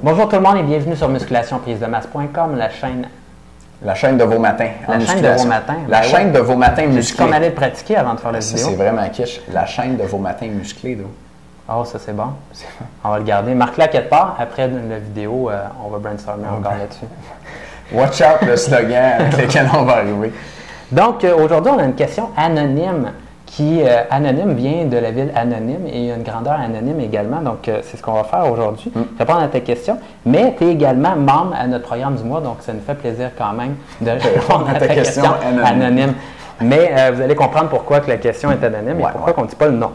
Bonjour tout le monde et bienvenue sur musculationprisemasse.com, la chaîne de vos matins. La chaîne de vos matins. La chaîne de vos matins musclés. Je suis comme allé le pratiquer avant de faire la vidéo. C'est vraiment kitsch. La chaîne de vos matins musclés. Oh, ça c'est bon. On va le garder. Marque-la quelque part. Après la vidéo, on va brainstormer encore là-dessus. Watch out le slogan avec lequel on va arriver. Donc, aujourd'hui, on a une question anonyme qui, anonyme, vient de la ville anonyme et il y a une grandeur anonyme également. Donc, c'est ce qu'on va faire aujourd'hui. Répondre à ta question. Mais tu es également membre à notre programme du mois, donc ça nous fait plaisir quand même de répondre à ta question anonyme. Mais vous allez comprendre pourquoi que la question est anonyme et pourquoi on ne dit pas le nom.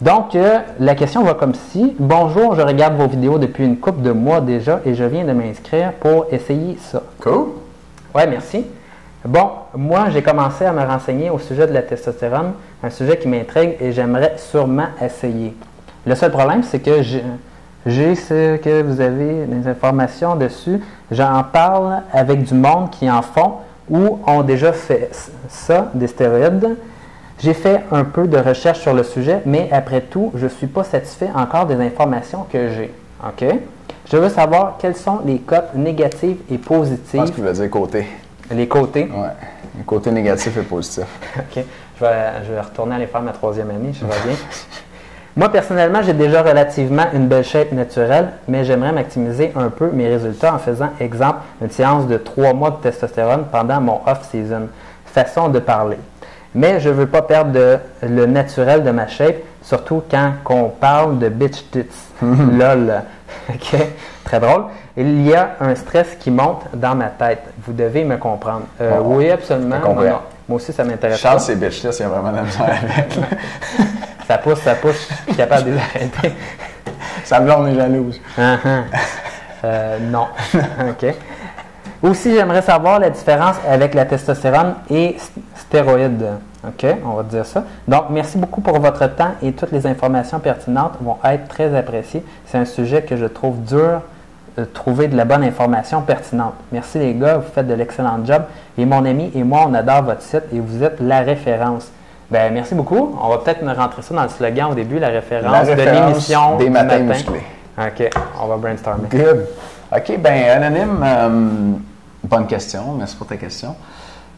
Donc, la question va comme ci. Bonjour, je regarde vos vidéos depuis une couple de mois déjà et je viens de m'inscrire pour essayer ça. Cool. Ouais, merci. Bon, moi, j'ai commencé à me renseigner au sujet de la testostérone, un sujet qui m'intrigue et j'aimerais sûrement essayer. Le seul problème, c'est que j'ai ce que vous avez des informations dessus. J'en parle avec du monde qui en font ou ont déjà fait ça, des stéroïdes. J'ai fait un peu de recherche sur le sujet, mais après tout, je ne suis pas satisfait encore des informations que j'ai. OK? Je veux savoir quelles sont les cotes négatives et positives. Je pense qu'il veut dire côté. Les côtés? Oui, les côtés négatifs et positifs. OK. Je vais retourner aller faire ma 3e année, je reviens. Moi, personnellement, j'ai déjà relativement une belle shape naturelle, mais j'aimerais maximiser un peu mes résultats en faisant, exemple, une séance de 3 mois de testostérone pendant mon off-season. Façon de parler. Mais je ne veux pas perdre le naturel de ma shape, surtout quand on parle de bitch tits. Lol. OK? Très drôle. Il y a un stress qui monte dans ma tête. Vous devez me comprendre. Oui, absolument. Non. Moi aussi, ça m'intéresse. Charles, c'est bitch tits, il y a vraiment de la misère avec. Ça pousse, je suis capable de les arrêter. Sa blonde est jalouse. Non. OK. Aussi, j'aimerais savoir la différence avec la testostérone et stéroïdes. OK, on va dire ça. Donc, merci beaucoup pour votre temps et toutes les informations pertinentes vont être très appréciées. C'est un sujet que je trouve dur de trouver de la bonne information pertinente. Merci les gars, vous faites de l'excellent job. Et mon ami et moi, on adore votre site et vous êtes la référence. Bien, merci beaucoup. On va peut-être rentrer ça dans le slogan au début, la référence de l'émission des matins musclés. OK, on va brainstormer. Good. OK, bien, anonyme, bonne question. Merci pour ta question.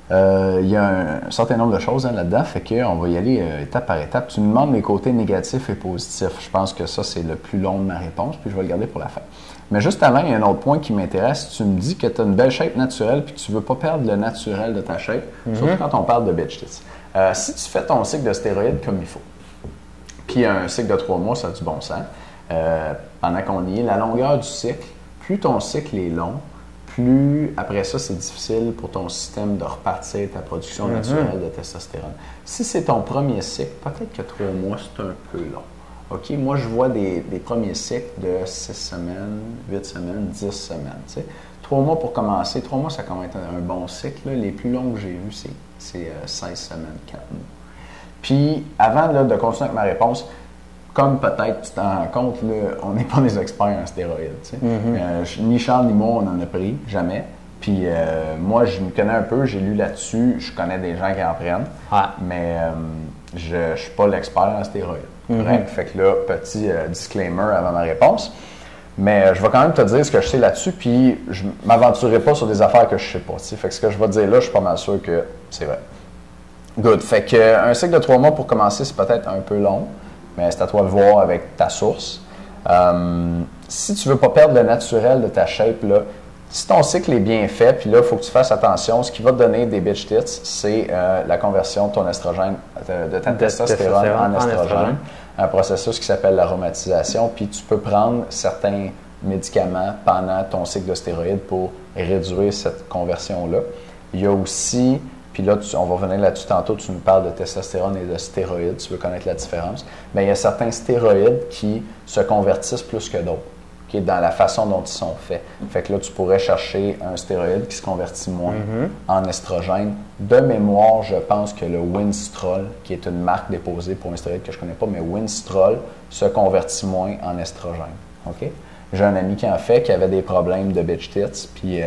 Il y a un certain nombre de choses là-dedans, fait qu'on va y aller étape par étape. Tu me demandes les côtés négatifs et positifs. Je pense que ça, c'est le plus long de ma réponse, puis je vais le garder pour la fin. Mais juste avant, il y a un autre point qui m'intéresse. Tu me dis que tu as une belle shape naturelle puis que tu ne veux pas perdre le naturel de ta shape, surtout quand on parle de bitch tits. Si tu fais ton cycle de stéroïdes comme il faut, puis un cycle de 3 mois, ça a du bon sens, pendant qu'on y est, la longueur du cycle, plus ton cycle est long, plus après ça, c'est difficile pour ton système de repartir ta production naturelle de testostérone. Si c'est ton premier cycle, peut-être que 3 mois, c'est un peu long. OK, moi, je vois des premiers cycles de 6 semaines, 8 semaines, 10 semaines. T'sais. 3 mois pour commencer. 3 mois, ça commence à être un bon cycle. Là. Les plus longs que j'ai vus, c'est 16 semaines, 4 mois. Puis, avant là, de continuer avec ma réponse, comme peut-être tu t'en rends compte, là, on n'est pas des experts en stéroïdes. Ni Charles ni moi, on en a pris, jamais. Puis moi, je me connais un peu, j'ai lu là-dessus, je connais des gens qui en prennent, mais je ne suis pas l'expert en stéroïdes. Fait que là, petit disclaimer avant ma réponse. Mais je vais quand même te dire ce que je sais là-dessus, puis je ne m'aventurerai pas sur des affaires que je ne sais pas. Fait que ce que je vais te dire là, je suis pas mal sûr que c'est vrai. Good. Fait que un cycle de 3 mois pour commencer, c'est peut-être un peu long. Mais c'est à toi de voir avec ta source. Si tu ne veux pas perdre le naturel de ta shape, là, si ton cycle est bien fait, puis là, il faut que tu fasses attention, ce qui va te donner des bitch tits, c'est la conversion de ton estrogène, de ta testostérone en estrogène, un processus qui s'appelle l'aromatisation, puis tu peux prendre certains médicaments pendant ton cycle de stéroïdes pour réduire cette conversion-là. Il y a aussi... Puis là, on va revenir là-dessus tantôt, tu nous parles de testostérone et de stéroïdes, tu veux connaître la différence. Bien, il y a certains stéroïdes qui se convertissent plus que d'autres, okay, dans la façon dont ils sont faits. Fait que là, tu pourrais chercher un stéroïde qui se convertit moins en estrogène. De mémoire, je pense que le Winstrol, qui est une marque déposée pour un stéroïde que je ne connais pas, mais Winstrol se convertit moins en estrogène. Okay? J'ai un ami qui en fait, qui avait des problèmes de bitch tits, puis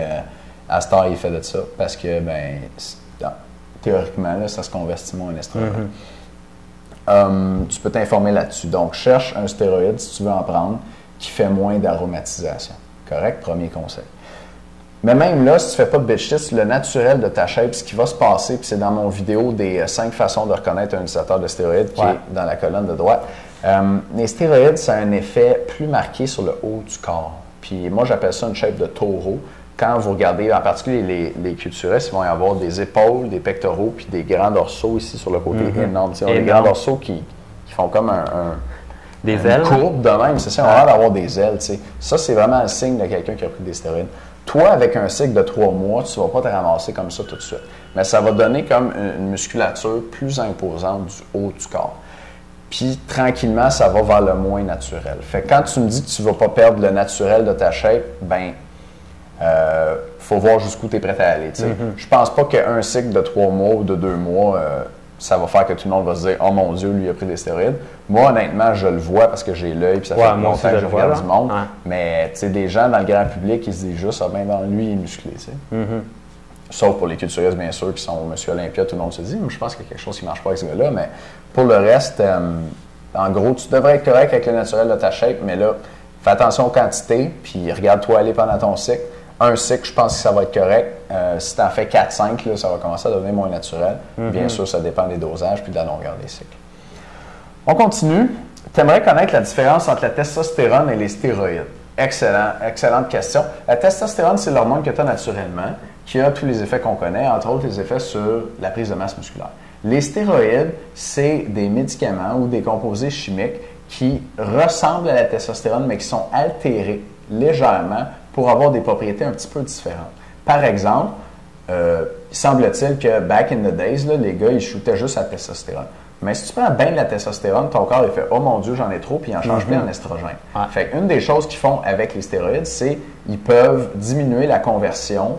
à ce temps, il fait de ça parce que, ben théoriquement, là, ça se convertit moins en estrogène. Tu peux t'informer là-dessus. Donc, cherche un stéroïde, si tu veux en prendre, qui fait moins d'aromatisation. Correct? Premier conseil. Mais même là, si tu ne fais pas de bitch tits, le naturel de ta shape, ce qui va se passer, puis c'est dans mon vidéo des 5 façons de reconnaître un utilisateur de stéroïdes qui est dans la colonne de droite. Les stéroïdes, ça a un effet plus marqué sur le haut du corps. Puis moi, j'appelle ça une shape de taureau. Quand vous regardez, en particulier les culturistes, ils vont y avoir des épaules, des pectoraux, puis des grands dorsaux ici sur le côté énorme. Des grands dorsaux qui font comme des ailes. Courbe de même. C'est ça, on a l'air d'avoir des ailes. T'sais. Ça, c'est vraiment le signe de quelqu'un qui a pris des stéroïdes. Toi, avec un cycle de 3 mois, tu ne vas pas te ramasser comme ça tout de suite. Mais ça va donner comme une musculature plus imposante du haut du corps. Puis, tranquillement, ça va vers le moins naturel. Fait que quand tu me dis que tu ne vas pas perdre le naturel de ta shape, ben, faut voir jusqu'où tu es prêt à aller. Je pense pas qu'un cycle de 3 mois ou de 2 mois, ça va faire que tout le monde va se dire « Oh mon Dieu, lui a pris des stéroïdes ». Moi, honnêtement, je le vois parce que j'ai l'œil puis ça fait longtemps que je regarde du monde. Mais des gens dans le grand public, ils se disent juste « Ah ben, lui, il est musclé ». Sauf pour les culturistes, bien sûr, qui sont Monsieur Olympia, tout le monde se dit « Je pense qu'il y a quelque chose qui ne marche pas avec ce gars-là ». Mais pour le reste, en gros, tu devrais être correct avec le naturel de ta shape, mais là, fais attention aux quantités, puis regarde-toi aller pendant ton cycle. Un cycle, je pense que ça va être correct. Si tu en fais 4-5, là, ça va commencer à devenir moins naturel. Bien sûr, ça dépend des dosages puis de la longueur des cycles. On continue. Tu aimerais connaître la différence entre la testostérone et les stéroïdes. Excellente question. La testostérone, c'est l'hormone que tu as naturellement, qui a tous les effets qu'on connaît, entre autres les effets sur la prise de masse musculaire. Les stéroïdes, c'est des médicaments ou des composés chimiques qui ressemblent à la testostérone, mais qui sont altérés légèrement pour avoir des propriétés un petit peu différentes. Par exemple, semble-t-il que back in the days, là, les gars, ils shootaient juste la testostérone. Mais si tu prends bien de la testostérone, ton corps il fait « Oh mon Dieu, j'en ai trop », puis il en change plein en estrogène. Fait qu'une des choses qu'ils font avec les stéroïdes, c'est qu'ils peuvent diminuer la conversion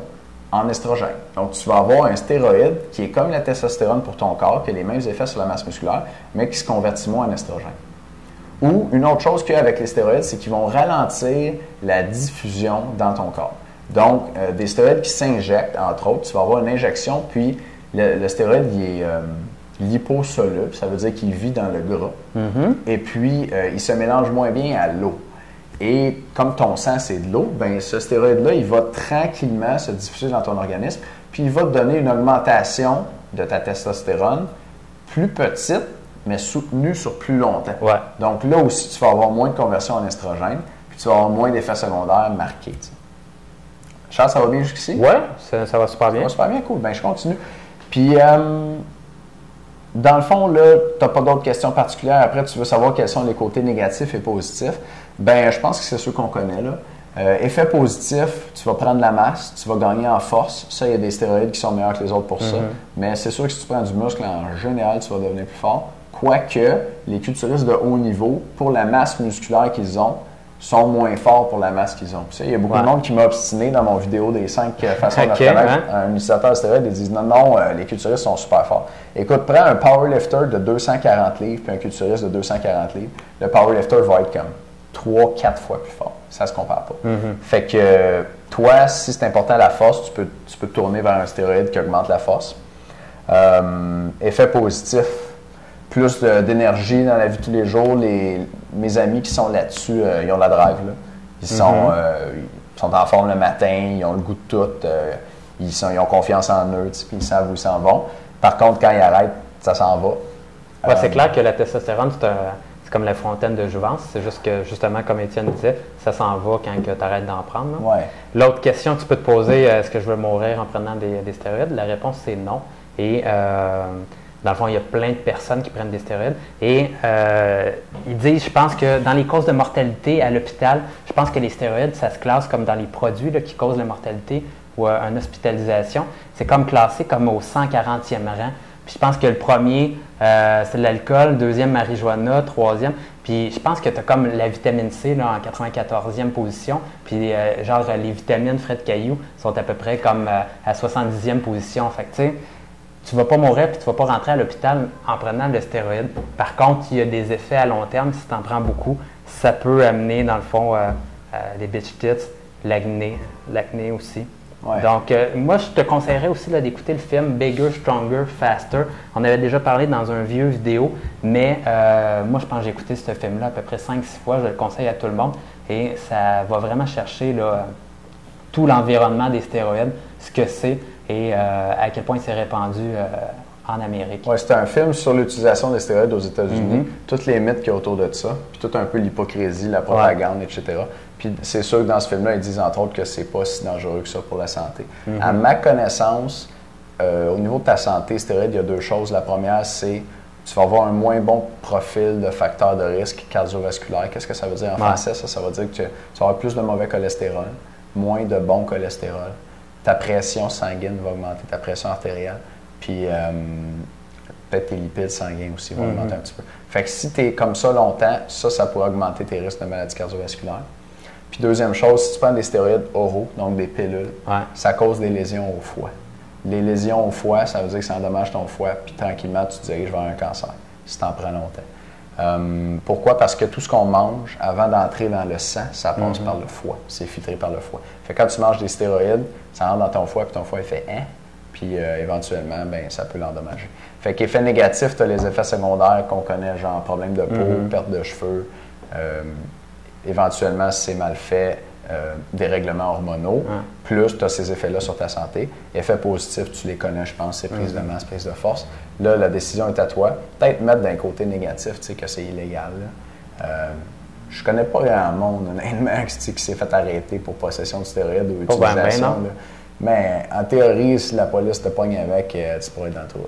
en estrogène. Donc, tu vas avoir un stéroïde qui est comme la testostérone pour ton corps, qui a les mêmes effets sur la masse musculaire, mais qui se convertit moins en estrogène. Ou une autre chose qu'il y a avec les stéroïdes, c'est qu'ils vont ralentir la diffusion dans ton corps. Donc, des stéroïdes qui s'injectent, entre autres, tu vas avoir une injection, puis le stéroïde, il est liposoluble, ça veut dire qu'il vit dans le gras, et puis il se mélange moins bien à l'eau. Et comme ton sang, c'est de l'eau, bien, ce stéroïde-là, il va tranquillement se diffuser dans ton organisme, puis il va te donner une augmentation de ta testostérone plus petite, mais soutenue sur plus longtemps. Donc là aussi, tu vas avoir moins de conversion en estrogène, puis tu vas avoir moins d'effets secondaires marqués. T'sais. Charles, ça va bien jusqu'ici? Oui, ça va super bien. Ça va super bien, cool. Bien, je continue. Puis, dans le fond, là, tu n'as pas d'autres questions particulières. Après, tu veux savoir quels sont les côtés négatifs et positifs. Bien, je pense que c'est ceux qu'on connaît, là. Effet positif, tu vas prendre la masse, tu vas gagner en force. Ça, il y a des stéroïdes qui sont meilleurs que les autres pour ça. Mais c'est sûr que si tu prends du muscle, en général, tu vas devenir plus fort. Quoique, les culturistes de haut niveau, pour la masse musculaire qu'ils ont, sont moins forts pour la masse qu'ils ont. Tu sais, il y a beaucoup de monde qui m'a obstiné dans mon vidéo des 5 façons de reconnaître un utilisateur de stéroïdes. Ils disent non, les culturistes sont super forts. Écoute, prends un powerlifter de 240 livres puis un culturiste de 240 livres. Le powerlifter va être comme 3-4 fois plus fort. Ça se compare pas. Fait que toi, si c'est important la force, tu peux te tourner vers un stéroïde qui augmente la force. Effet positif, plus d'énergie dans la vie de tous les jours. Mes amis qui sont là-dessus, ils ont la drive. Là. Ils sont en forme le matin, ils ont le goût de tout, ils ont confiance en eux, puis ils savent où ils s'en vont. Par contre, quand ils arrêtent, ça s'en va. C'est clair que la testostérone, c'est comme la fontaine de jouvence. C'est juste que, justement, comme Étienne disait, ça s'en va quand tu arrêtes d'en prendre. L'autre question que tu peux te poser, est-ce que je veux mourir en prenant des stéroïdes? La réponse, c'est non. Et dans le fond, il y a plein de personnes qui prennent des stéroïdes. Et ils disent, je pense que dans les causes de mortalité à l'hôpital, je pense que les stéroïdes, ça se classe comme dans les produits là, qui causent la mortalité ou une hospitalisation. C'est comme classé comme au 140e rang. Puis je pense que le premier, c'est l'alcool, deuxième, marijuana, troisième. Puis je pense que tu as comme la vitamine C là, en 94e position. Puis genre les vitamines Fred Caillou sont à peu près comme à 70e position. Fait que tu sais, tu ne vas pas mourir et tu ne vas pas rentrer à l'hôpital en prenant le stéroïde. Par contre, il y a des effets à long terme. Si tu en prends beaucoup, ça peut amener, dans le fond, les bitch tits, l'acné aussi. Donc, moi, je te conseillerais aussi là, d'écouter le film Bigger, Stronger, Faster. On avait déjà parlé dans un vieux vidéo, mais moi, je pense que j'ai écouté ce film-là à peu près 5-6 fois. Je le conseille à tout le monde. et ça va vraiment chercher là, tout l'environnement des stéroïdes, ce que c'est et à quel point c'est répandu en Amérique. Oui, c'est un film sur l'utilisation des stéroïdes aux États-Unis, tous les mythes qu'il y a autour de ça, puis tout un peu l'hypocrisie, la propagande, etc. Puis c'est sûr que dans ce film-là, ils disent entre autres que c'est pas si dangereux que ça pour la santé. À ma connaissance, au niveau de ta santé, stéroïdes, il y a 2 choses. La première, c'est tu vas avoir un moins bon profil de facteurs de risque cardiovasculaire. Qu'est-ce que ça veut dire en français? Ça veut dire que tu vas avoir plus de mauvais cholestérol, moins de bon cholestérol. Ta pression sanguine va augmenter, ta pression artérielle. Puis peut-être tes lipides sanguins aussi vont augmenter un petit peu. Fait que si tu es comme ça longtemps, ça pourrait augmenter tes risques de maladies cardiovasculaires. Puis deuxième chose, si tu prends des stéroïdes oraux, donc des pilules, ça cause des lésions au foie. Les lésions au foie, ça veut dire que ça endommage ton foie, puis tranquillement, tu te diriges vers un cancer, si tu en prends longtemps. Pourquoi? Parce que tout ce qu'on mange, avant d'entrer dans le sang, ça passe par le foie. C'est filtré par le foie. Fait que quand tu manges des stéroïdes, ça rentre dans ton foie, puis ton foie, il fait « hein ». Puis éventuellement, ben, ça peut l'endommager. Fait qu'effet négatif, tu as les effets secondaires qu'on connaît, genre problème de peau, perte de cheveux. Éventuellement, si c'est mal fait, dérèglements hormonaux. Plus tu as ces effets-là sur ta santé. Effets positifs, tu les connais, je pense, c'est prise de masse, prise de force. Là, la décision est à toi. Peut-être mettre d'un côté négatif, tu sais, que c'est illégal. Je connais pas grand monde, honnêtement, qui s'est fait arrêter pour possession de stéroïdes ou utilisation. Mais en théorie, si la police te pogne avec, tu pourrais être dans le trou.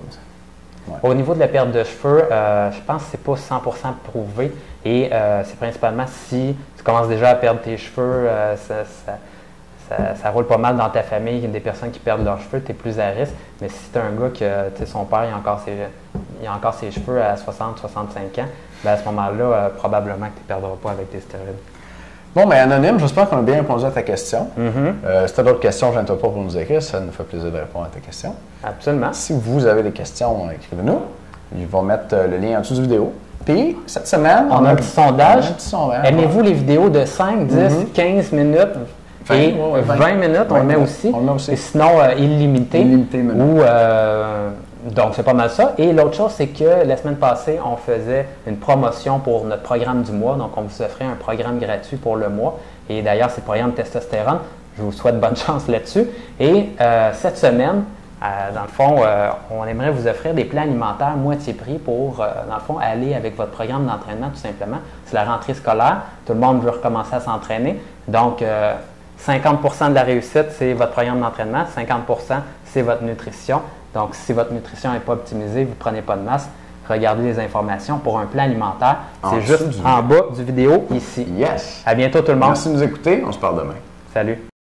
Ouais. Au niveau de la perte de cheveux, je pense que c'est pas 100% prouvé et c'est principalement si tu commences déjà à perdre tes cheveux, ça roule pas mal dans ta famille, il y a des personnes qui perdent leurs cheveux, tu es plus à risque. Mais si tu as un gars que son père il a encore ses cheveux à 60-65 ans, ben à ce moment-là, probablement que tu ne perdras pas avec tes stéroïdes. Bon, mais Anonyme, j'espère qu'on a bien répondu à ta question. Si tu as d'autres questions, je ne viens pas pour nous écrire, ça nous fait plaisir de répondre à ta question. Absolument. Si vous avez des questions, écrivez-nous. Ils vont mettre le lien en dessous de la vidéo. Puis, cette semaine, on a un petit sondage. Aimez-vous les vidéos de 5, 10, 15 minutes et 20 minutes? On le met aussi. Et sinon, illimité. Donc, c'est pas mal ça. Et l'autre chose, c'est que la semaine passée, on faisait une promotion pour notre programme du mois. Donc, on vous offrait un programme gratuit pour le mois. Et d'ailleurs, c'est le programme Testostérone. Je vous souhaite bonne chance là-dessus. Et cette semaine, dans le fond, on aimerait vous offrir des plans alimentaires moitié prix pour, dans le fond, aller avec votre programme d'entraînement, tout simplement. C'est la rentrée scolaire. Tout le monde veut recommencer à s'entraîner. Donc, 50% de la réussite, c'est votre programme d'entraînement. 50%, c'est votre nutrition. Donc, si votre nutrition n'est pas optimisée, vous ne prenez pas de masse, regardez les informations pour un plan alimentaire. C'est juste en bas du vidéo, ici. Yes! À bientôt tout le monde. Merci de nous écouter. On se parle demain. Salut!